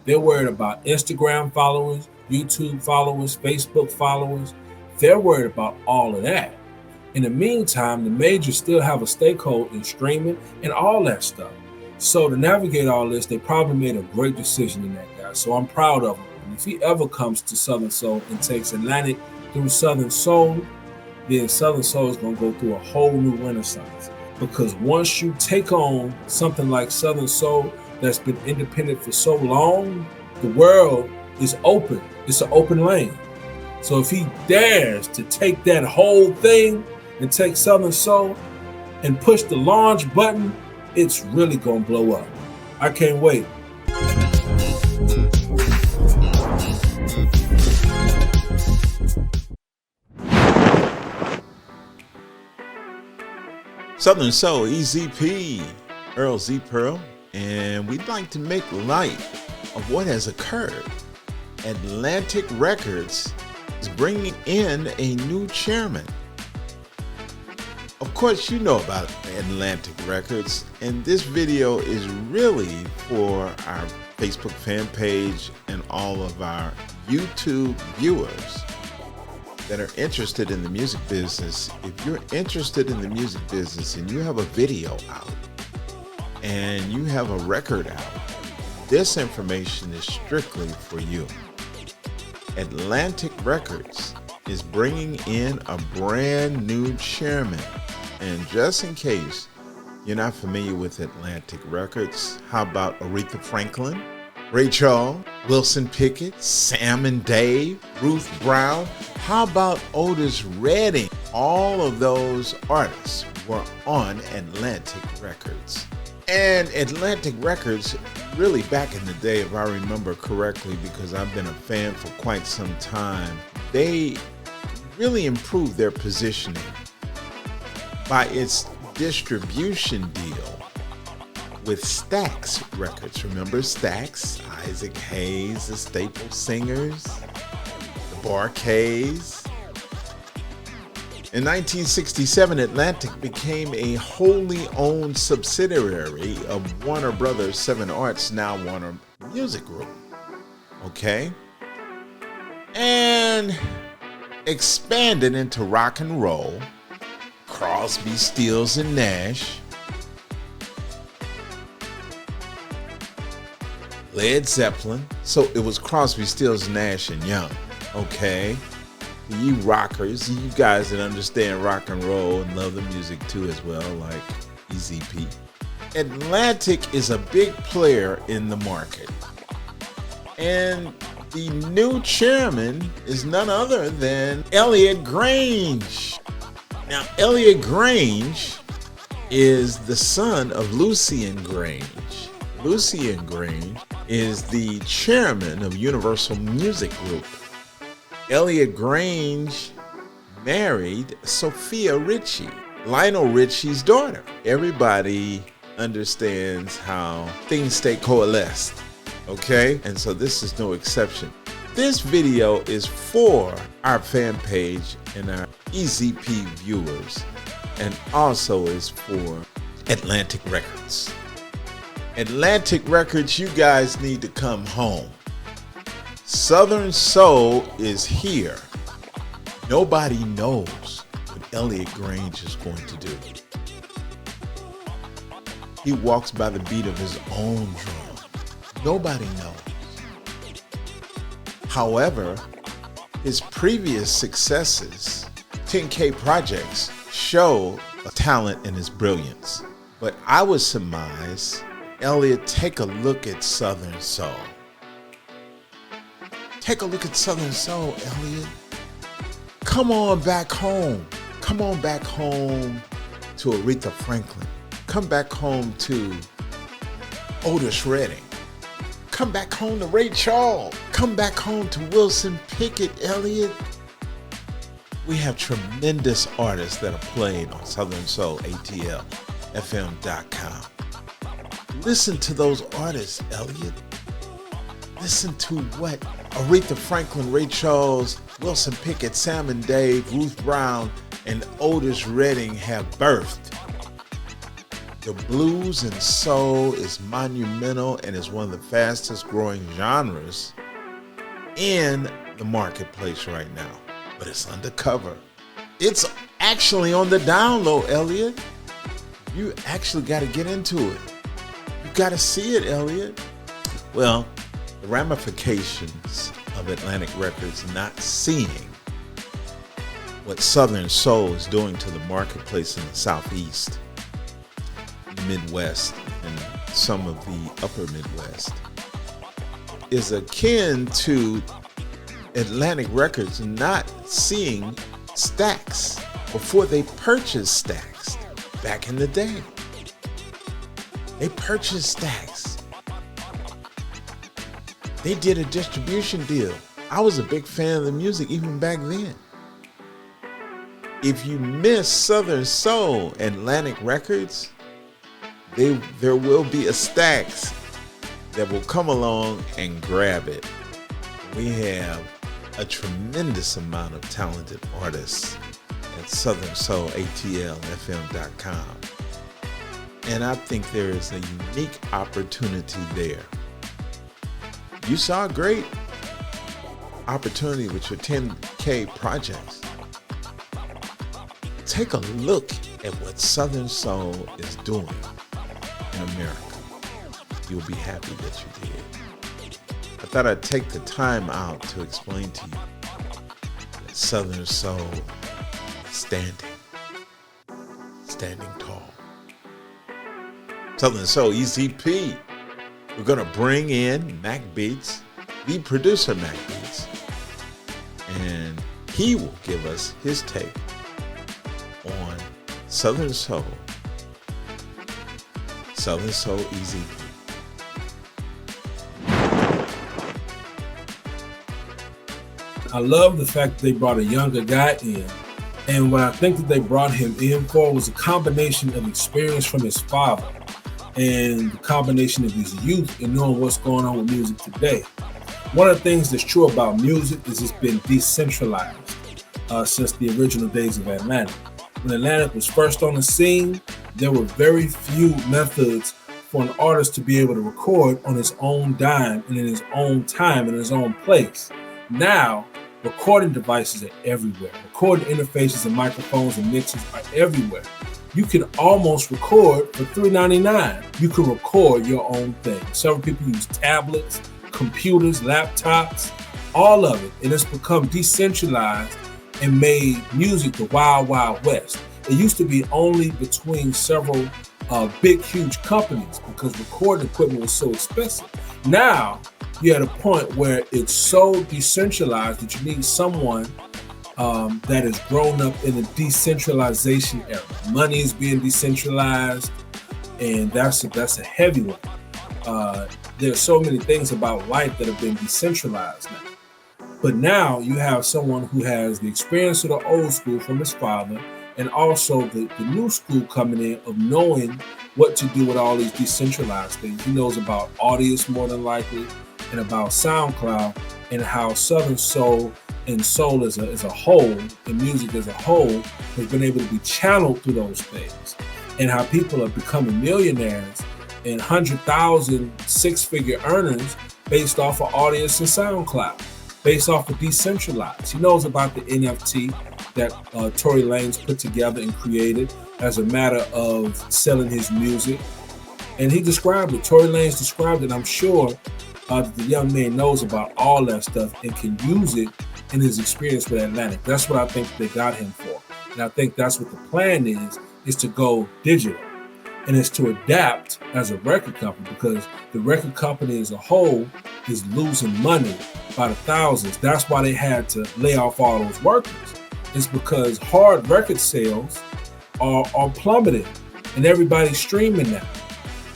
They're worried about Instagram followers, YouTube followers, Facebook followers. They're worried about all of that. In the meantime, the majors still have a stakehold in streaming and all that stuff. So to navigate all this, they probably made a great decision in that guy. So I'm proud of him. And if he ever comes to Southern Soul and takes Atlantic through Southern Soul, then Southern Soul is going to go through a whole new renaissance. Because once you take on something like Southern Soul that's been independent for so long, the world is open. It's an open lane. So if he dares to take that whole thing and take Southern Soul and push the launch button, it's really going to blow up. I can't wait. Southern Soul, EZP, Earl Z Pearl, and we'd like to make light of what has occurred. Atlantic Records is bringing in a new chairman. Of course, you know about Atlantic Records, and this video is really for our Facebook fan page and all of our YouTube viewers that are interested in the music business. If you're interested in the music business and you have a video out and you have a record out, this information is strictly for you. Atlantic Records is bringing in a brand new chairman. And just in case you're not familiar with Atlantic Records, how about Aretha Franklin, Ray Charles, Wilson Pickett, Sam and Dave, Ruth Brown? How about Otis Redding? All of those artists were on Atlantic Records. And Atlantic Records, really back in the day, if I remember correctly, because I've been a fan for quite some time, they really improved their positioning by its distribution deal with Stax Records. Remember Stax? Isaac Hayes, the Staple Singers, the Bar-Kays. In 1967, Atlantic became a wholly owned subsidiary of Warner Brothers 7 Arts, now Warner Music Group. Okay? And expanded into rock and roll, Crosby, Stills, and Nash, Led Zeppelin. So it was Crosby, Stills, Nash, and Young. Okay? You rockers, you guys that understand rock and roll and love the music too as well, like EZP. Atlantic is a big player in the market. And the new chairman is none other than Elliott Grange. Now, Elliott Grange is the son of Lucien Grange. Lucien Grange is the chairman of Universal Music Group. Elliott Grange married Sophia Richie, Lionel Richie's daughter. Everybody understands how things stay coalesced, okay? And so this is no exception. This video is for our fan page and our EZP viewers, and also is for Atlantic Records. Atlantic Records, you guys need to come home. Southern Soul is here. Nobody knows what Elliott Grange is going to do. He walks by the beat of his own drum. Nobody knows. However, his previous successes, 10K projects, show a talent and his brilliance. But I would surmise, Elliott, take a look at Southern Soul. Take a look at Southern Soul, Elliott. Come on back home. Come on back home to Aretha Franklin. Come back home to Otis Redding. Come back home to Ray Charles. Come back home to Wilson Pickett, Elliott. We have tremendous artists that are played on Southern Soul, ATLFM.com. Listen to those artists, Elliott. Listen to what Aretha Franklin, Ray Charles, Wilson Pickett, Sam and Dave, Ruth Brown, and Otis Redding have birthed. The blues and soul is monumental and is one of the fastest growing genres in the marketplace right now. But it's undercover. It's actually on the down low, Elliott. You actually got to get into it. You got to see it, Elliott. Well, the ramifications of Atlantic Records not seeing what Southern Soul is doing to the marketplace in the Southeast, Midwest, and some of the upper Midwest is akin to Atlantic Records not seeing Stax before they purchased Stax back in the day. They purchased Stax. They did a distribution deal. I was a big fan of the music even back then. If you miss Southern Soul and Atlantic Records, there will be a Stax that will come along and grab it. We have a tremendous amount of talented artists at Southern Soul, ATLFM.com. And I think there is a unique opportunity there. You saw a great opportunity with your 10K projects. Take a look at what Southern Soul is doing in America. You'll be happy that you did. I thought I'd take the time out to explain to you that Southern Soul is standing tall. Southern Soul EZP. We're gonna bring in Mac Beats, the producer Mac Beats, and he will give us his take on Southern Soul EZP. I love the fact that they brought a younger guy in. And what I think that they brought him in for was a combination of experience from his father and the combination of his youth and knowing what's going on with music today. One of the things that's true about music is it's been decentralized since the original days of Atlantic. When Atlantic was first on the scene, there were very few methods for an artist to be able to record on his own dime and in his own time and in his own place. Now, recording devices are everywhere. Recording interfaces and microphones and mixers are everywhere. You can almost record for $3.99. You can record your own thing. Several people use tablets, computers, laptops, all of it. And it's become decentralized and made music the wild, wild west. It used to be only between several big, huge companies because recording equipment was so expensive. Now, you're at a point where it's so decentralized that you need someone that has grown up in a decentralization era. Money is being decentralized, and that's a heavy one. There's so many things about life that have been decentralized now. But now you have someone who has the experience of the old school from his father, and also the new school coming in of knowing what to do with all these decentralized things. He knows about Otis more than likely, and about SoundCloud, and how Southern Soul and soul as a whole, and music as a whole, has been able to be channeled through those things, and how people are becoming millionaires and 100,000 six-figure earners based off of Otis and SoundCloud, based off of decentralized. He knows about the NFT that Tory Lanez put together and created as a matter of selling his music. And he described it, Tory Lanez described it. I'm sure the young man knows about all that stuff and can use it in his experience with Atlantic. That's what I think they got him for. And I think that's what the plan is to go digital. And it's to adapt as a record company, because the record company as a whole is losing money by the thousands. That's why they had to lay off all those workers. It's because hard record sales are plummeting, and everybody's streaming now.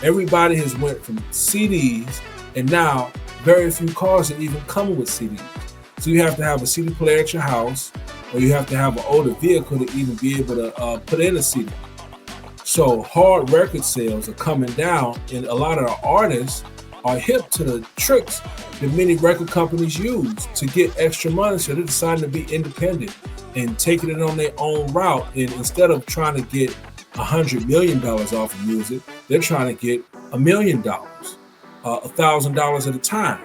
Everybody has went from CDs, and now very few cars are even coming with CDs. So you have to have a CD player at your house, or you have to have an older vehicle to even be able to put in a CD. So hard record sales are coming down, and a lot of the artists are hip to the tricks that many record companies use to get extra money. So they're deciding to be independent and taking it on their own route. And instead of trying to get $100 million off of music. They're trying to get $1 million, $1,000 at a time.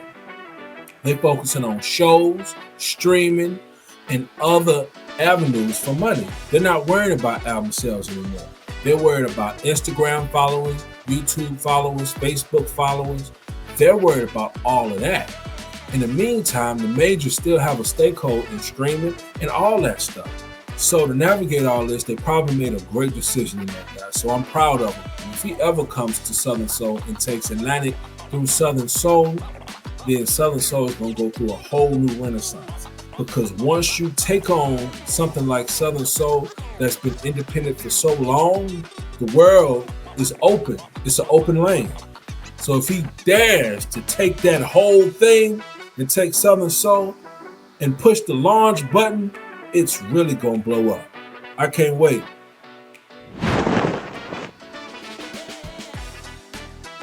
They're focusing on shows, streaming, and other avenues for money. They're not worried about album sales anymore. They're worried about Instagram followers, YouTube followers, Facebook followers. They're worried about all of that. In the meantime, the majors still have a stakehold in streaming and all that stuff. So to navigate all this, they probably made a great decision in that guy. So I'm proud of him. And if he ever comes to Southern Soul and takes Atlantic through Southern Soul, then Southern Soul is going to go through a whole new renaissance. Because once you take on something like Southern Soul that's been independent for so long, the world is open. It's an open lane. So if he dares to take that whole thing and take Southern Soul and push the launch button, it's really going to blow up. I can't wait.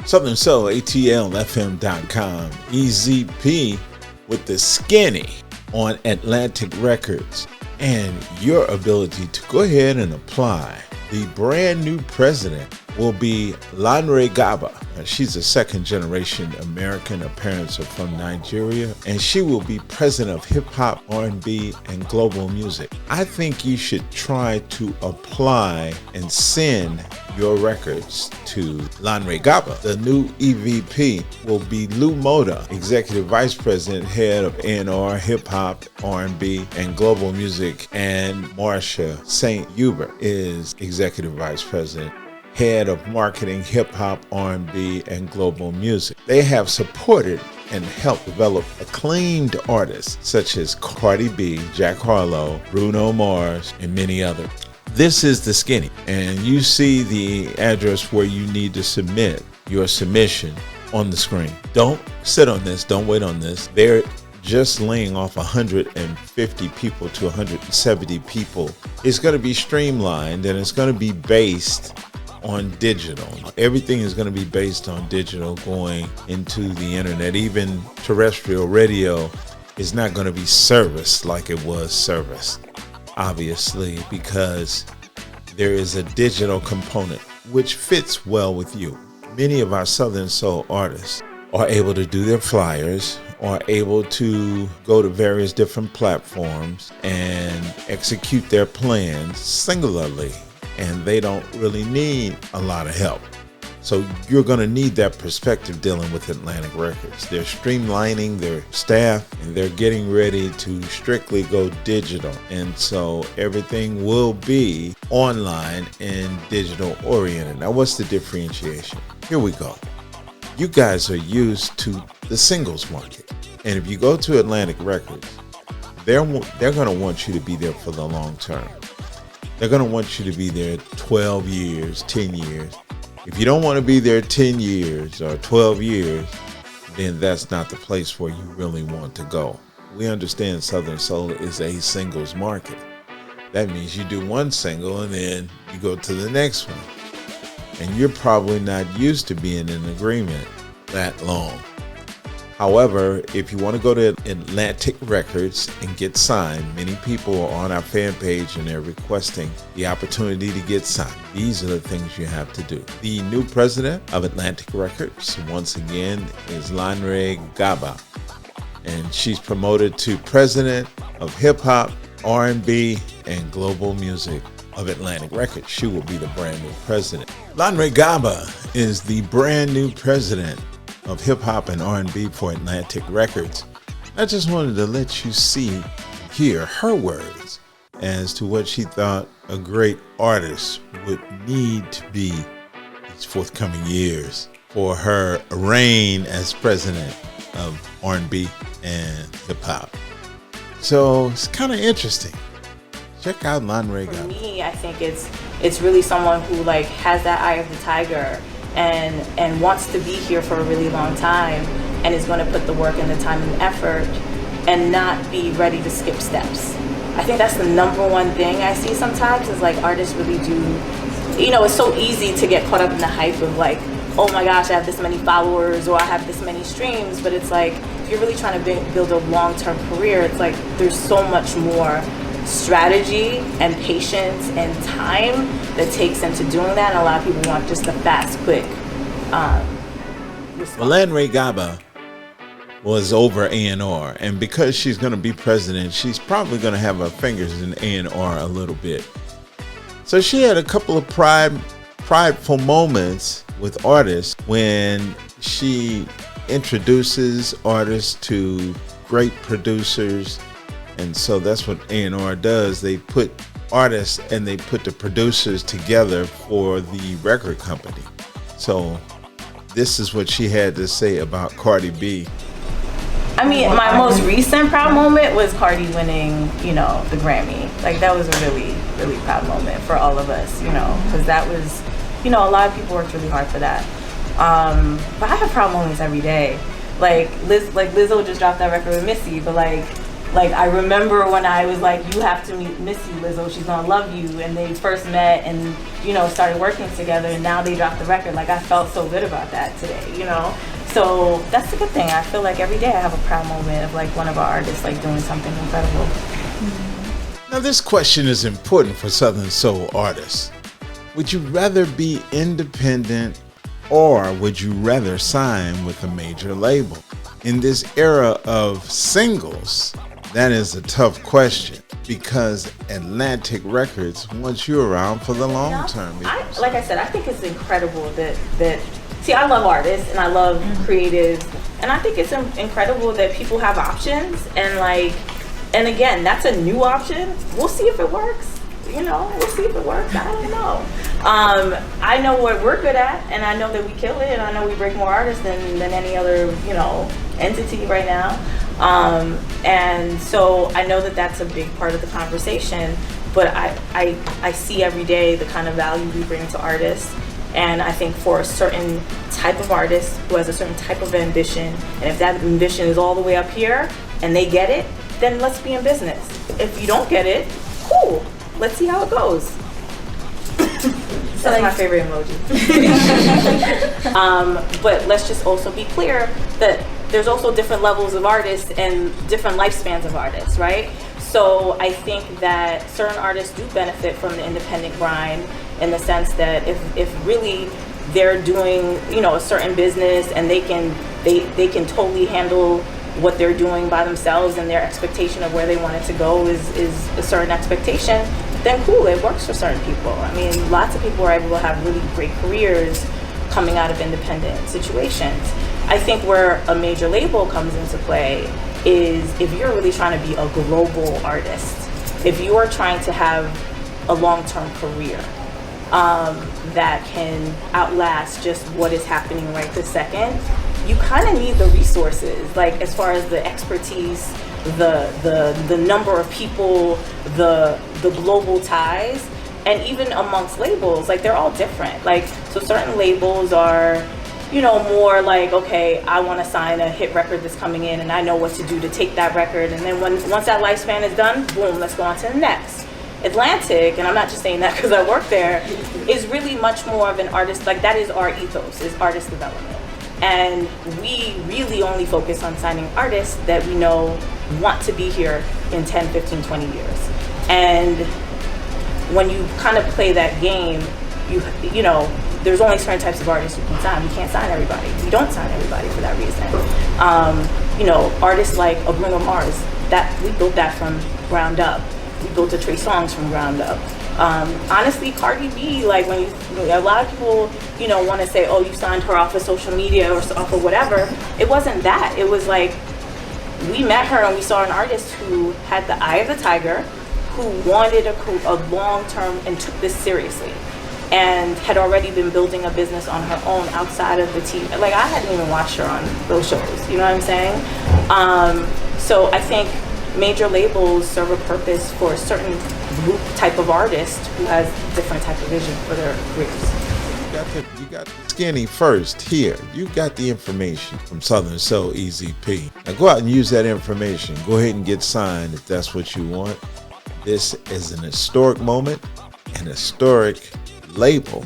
Southern Soul, ATLFM.com, EZP with the Skinny on Atlantic Records, and your ability to go ahead and apply. The brand new president will be Lanre Gaba. She's a second generation American. Her parents are from Nigeria, and she will be president of hip hop, R&B, and global music. I think you should try to apply and send your records to Lanre Gaba. The new EVP will be Lou Moda, executive vice president, head of A&R, hip hop, R&B, and global music, and Marsha St. Hubert is executive vice president, head of marketing, hip hop, R&B, and global music. They have supported and helped develop acclaimed artists such as Cardi B, Jack Harlow, Bruno Mars, and many others. This is the Skinny, and you see the address where you need to submit your submission on the screen. Don't sit on this. Don't wait on this. They're just laying off 150 people to 170 people. It's going to be streamlined, and it's going to be based on digital. Everything is going to be based on digital going into the internet. Even terrestrial radio is not going to be serviced like it was serviced, obviously, because there is a digital component which fits well with you. Many of our Southern Soul artists are able to do their flyers, are able to go to various different platforms and execute their plans singularly, and they don't really need a lot of help. So you're going to need that perspective dealing with Atlantic Records. They're streamlining their staff, and they're getting ready to strictly go digital. And so everything will be online and digital oriented. Now, what's the differentiation? Here we go. You guys are used to the singles market. And if you go to Atlantic Records, they're going to want you to be there for the long term. They're going to want you to be there 12 years, 10 years. If you don't want to be there 10 years or 12 years, then that's not the place where you really want to go. We understand Southern Soul is a singles market. That means you do one single and then you go to the next one. And you're probably not used to being in agreement that long. However, if you want to go to Atlantic Records and get signed, many people are on our fan page and they're requesting the opportunity to get signed. These are the things you have to do. The new president of Atlantic Records, once again, is Lanre Gaba. And she's promoted to president of hip hop, R&B, and global music of Atlantic Records. She will be the brand new president. Lanre Gaba is the brand new president of hip hop and R&B for Atlantic Records. I just wanted to let you hear her words as to what she thought a great artist would need to be these forthcoming years for her reign as president of R&B and hip hop. So it's kind of interesting. Check out Lanre Gaba. For me, I think it's really someone who has that eye of the tiger and wants to be here for a really long time and is going to put the work and the time and effort and not be ready to skip steps. I think that's the number one thing I see sometimes is artists really do, it's so easy to get caught up in the hype of oh my gosh, I have this many followers or I have this many streams, but it's if you're really trying to build a long-term career, it's there's so much more strategy and patience and time that takes into doing that, and a lot of people want just a fast, quick response. Ray Gaba was over A&R, and because she's going to be president, she's probably going to have her fingers in A&R a little bit. So she had a couple of prideful moments with artists when she introduces artists to great producers. And so that's what A&R does. They put artists and they put the producers together for the record company. So this is what she had to say about Cardi B. I mean, my most recent proud moment was Cardi winning, the Grammy. Like, that was a really, really proud moment for all of us, because that was, a lot of people worked really hard for that. But I have proud moments every day. Like Lizzo just dropped that record with Missy, but like I remember when I was like, you have to meet Missy, Lizzo, she's gonna love you, and they first met and started working together, and now they dropped the record. Like, I felt so good about that today, So that's a good thing. I feel like every day I have a proud moment of like one of our artists like doing something incredible. Now this question is important for Southern Soul artists. Would you rather be independent, or would you rather sign with a major label? In this era of singles, that is a tough question, because Atlantic Records wants you around for the long term. Like I said, I think it's incredible that see, I love artists and I love creatives, and I think it's incredible that people have options, and again, that's a new option. We'll see if it works. We'll see if it works. I don't know. I know what we're good at, and I know that we kill it, and I know we break more artists than any other, entity right now. And so I know that that's a big part of the conversation, but I see every day the kind of value we bring to artists. And I think for a certain type of artist who has a certain type of ambition, and if that ambition is all the way up here and they get it, then let's be in business. If you don't get it, cool. Let's see how it goes. That's my favorite emoji. But let's just also be clear that there's also different levels of artists and different lifespans of artists, right? So I think that certain artists do benefit from the independent grind, in the sense that if really they're doing, a certain business and they can totally handle what they're doing by themselves, and their expectation of where they want it to go is a certain expectation, then cool, it works for certain people. I mean, lots of people are able to have really great careers coming out of independent situations. I think where a major label comes into play is if you're really trying to be a global artist, if you are trying to have a long-term career that can outlast just what is happening right this second, you kind of need the resources, like as far as the expertise, the number of people, the global ties, and even amongst labels, like they're all different. Like, so certain labels are, more like, okay, I want to sign a hit record that's coming in, and I know what to do to take that record, and then once that lifespan is done, boom, let's go on to the next. Atlantic, and I'm not just saying that because I work there, is really much more of an artist, like that is our ethos, is artist development. And we really only focus on signing artists that we know want to be here in 10, 15, 20 years. And when you kind of play that game, you know, there's only certain types of artists you can sign. You can't sign everybody. You don't sign everybody for that reason. You know, artists like a Bruno Mars, that we built that from ground up. We built a Trey Songz from ground up. Honestly, Cardi B, like when a lot of people, you know, want to say, oh, you signed her off of social media or off of whatever. It wasn't that. It was like, we met her and we saw an artist who had the eye of the tiger, who wanted a long-term and took this seriously, and had already been building a business on her own outside of the TV. Like, I hadn't even watched her on those shows, you know what I'm saying? So I think major labels serve a purpose for a certain group type of artist who has different type of vision for their careers. You got the skinny first here. You got the information from Southern Soul EZP. Now go out and use that information. Go ahead and get signed if that's what you want. This is an historic moment, an historic label,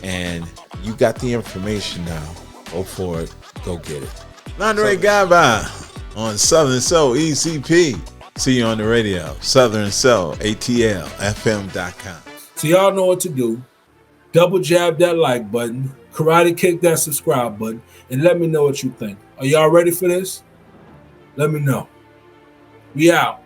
and you got the information now. Go for it. Go get it. Ray Gaba on Southern Soul EZP. See you on the radio. Southern Soul, ATLFM.com. So y'all know what to do. Double jab that like button, karate kick that subscribe button, and let me know what you think. Are y'all ready for this? Let me know. We out.